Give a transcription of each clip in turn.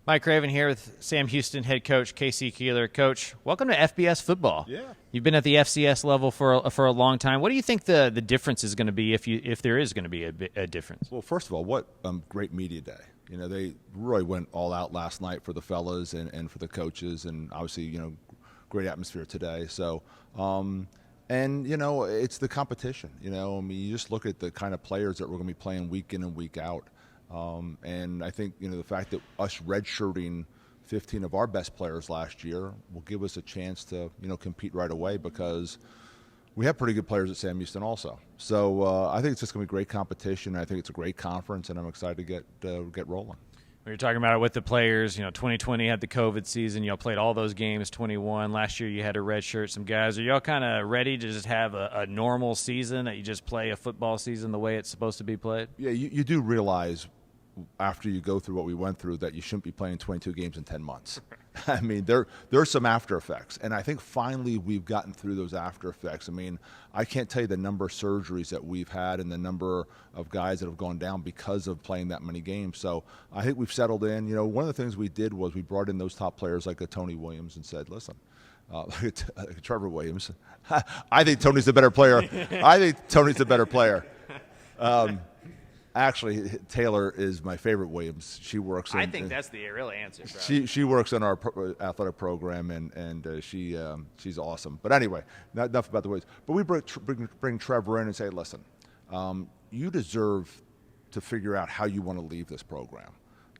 Mike Craven here with Sam Houston head coach Casey Keeler. Coach, welcome to FBS football. Yeah. You've been at the FCS level for a long time. What do you think the difference is going to be if there is going to be a difference? Well, first of all, what great media day. You know, they really went all out last night for the fellas and for the coaches, and obviously, you know, great atmosphere today. So, and, you know, it's the competition. You know, I mean, you just look at the kind of players that we're going to be playing week in and week out. And I think, you know, the fact that us redshirting 15 of our best players last year will give us a chance to, you know, compete right away because we have pretty good players at Sam Houston also. So I think it's just going to be great competition. I think it's a great conference, and I'm excited to get rolling. We were talking about it with the players. You know, 2020 had the COVID season. You all played all those games. 21 last year, you had to redshirt some guys. Are y'all kind of ready to just have a normal season, that you just play a football season the way it's supposed to be played? Yeah, you do realize after you go through what we went through that you shouldn't be playing 22 games in 10 months. I mean, there's some after effects, and I think finally we've gotten through those after effects. I mean, I can't tell you the number of surgeries that we've had and the number of guys that have gone down because of playing that many games. So I think we've settled in. You know, one of the things we did was we brought in those top players like a Tony Williams and said, listen, Trevor Williams, I think Tony's the better player. Actually, Taylor is my favorite Williams. She works. I think that's the real answer. She works in our athletic program, and she's awesome. But anyway, not enough about the Williams. But we bring Trevor in and say, listen, you deserve to figure out how you want to leave this program.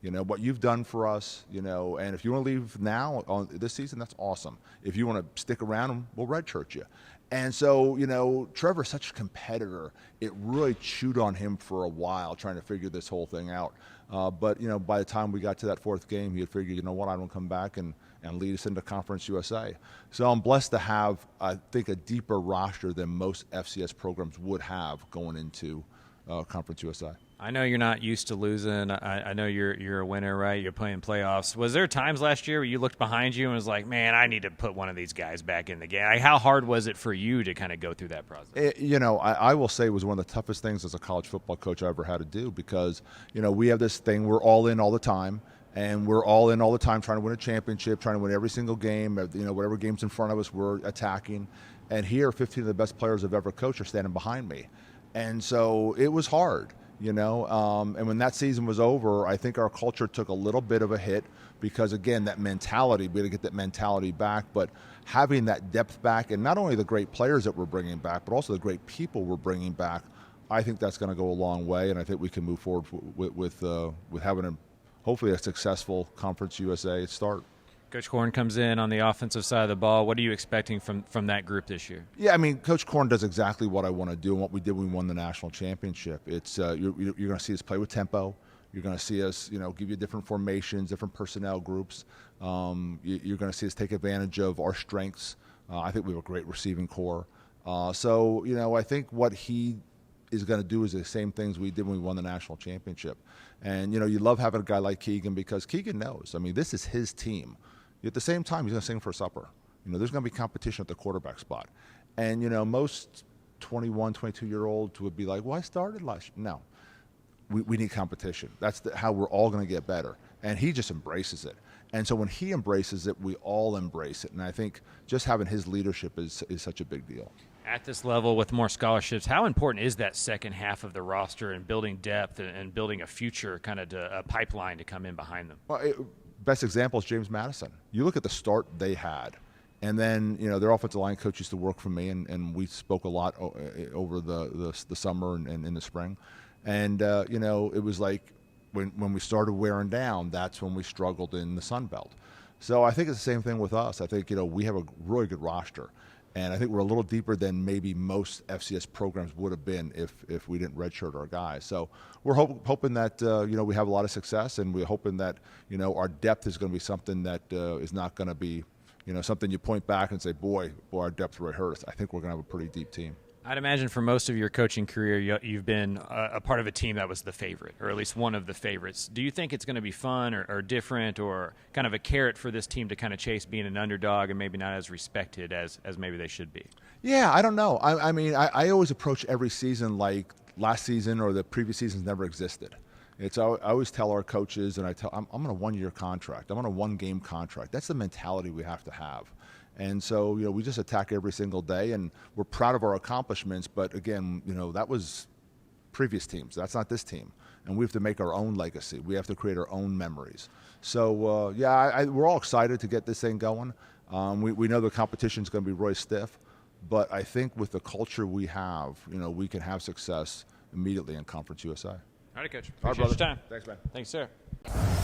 You know, what you've done for us, you know, and if you want to leave now on this season, that's awesome. If you want to stick around, we'll redshirt you. And so, you know, Trevor's such a competitor. It really chewed on him for a while trying to figure this whole thing out. But, you know, by the time we got to that fourth game, he had figured, you know what, I don't come back and lead us into Conference USA. So I'm blessed to have, I think, a deeper roster than most FCS programs would have going into Conference USA. I know you're not used to losing. I know you're a winner, right? You're playing playoffs. Was there times last year where you looked behind you and was like, man, I need to put one of these guys back in the game? Like, how hard was it for you to kind of go through that process? You know, I will say it was one of the toughest things as a college football coach I ever had to do because, you know, we have this thing, we're all in all the time. And we're all in all the time trying to win a championship, trying to win every single game. You know, whatever game's in front of us, we're attacking. And here, 15 of the best players I've ever coached are standing behind me. And so it was hard. You know, and when that season was over, I think our culture took a little bit of a hit because, again, that mentality, we had to get that mentality back. But having that depth back, and not only the great players that we're bringing back, but also the great people we're bringing back, I think that's going to go a long way. And I think we can move forward with having hopefully a successful Conference USA start. Coach Korn comes in on the offensive side of the ball. What are you expecting from that group this year? Yeah, I mean, Coach Korn does exactly what I want to do and what we did when we won the national championship. It's you're going to see us play with tempo. You're going to see us, you know, give you different formations, different personnel groups. You're going to see us take advantage of our strengths. I think we have a great receiving core. So, you know, I think what he is going to do is the same things we did when we won the national championship. And, you know, you love having a guy like Keegan because Keegan knows. I mean, this is his team. At the same time, he's going to sing for supper. You know, there's going to be competition at the quarterback spot. And, you know, most 21, 22-year-olds would be like, well, I started last year. No. We need competition. That's how we're all going to get better. And he just embraces it. And so when he embraces it, we all embrace it. And I think just having his leadership is such a big deal. At this level with more scholarships, how important is that second half of the roster and building depth and building a future kind of a pipeline to come in behind them? Well, best example is James Madison. You look at the start they had, and then, you know, their offensive line coach used to work for me, and we spoke a lot over the summer and in the spring. And, you know, it was like when we started wearing down, that's when we struggled in the Sun Belt. So I think it's the same thing with us. I think, you know, we have a really good roster. And I think we're a little deeper than maybe most FCS programs would have been if we didn't redshirt our guys. So we're hoping that, you know, we have a lot of success, and we're hoping that, you know, our depth is going to be something that is not going to be, you know, something you point back and say, boy, our depth really hurt us. I think we're going to have a pretty deep team. I'd imagine for most of your coaching career, you've been a part of a team that was the favorite, or at least one of the favorites. Do you think it's going to be fun or different, or kind of a carrot for this team to kind of chase being an underdog and maybe not as respected as maybe they should be? Yeah, I don't know. I mean, I always approach every season like last season or the previous seasons never existed. I always tell our coaches, and I'm on a 1-year contract. I'm on a 1-game contract. That's the mentality we have to have. And so, we just attack every single day, and we're proud of our accomplishments. But again, that was previous teams. That's not this team. And we have to make our own legacy. We have to create our own memories. So, we're all excited to get this thing going. We know the competition's going to be really stiff, but I think with the culture we have, we can have success immediately in Conference USA. All right, Coach. All right, Appreciate your brother. time. Thanks, man. Thanks, sir.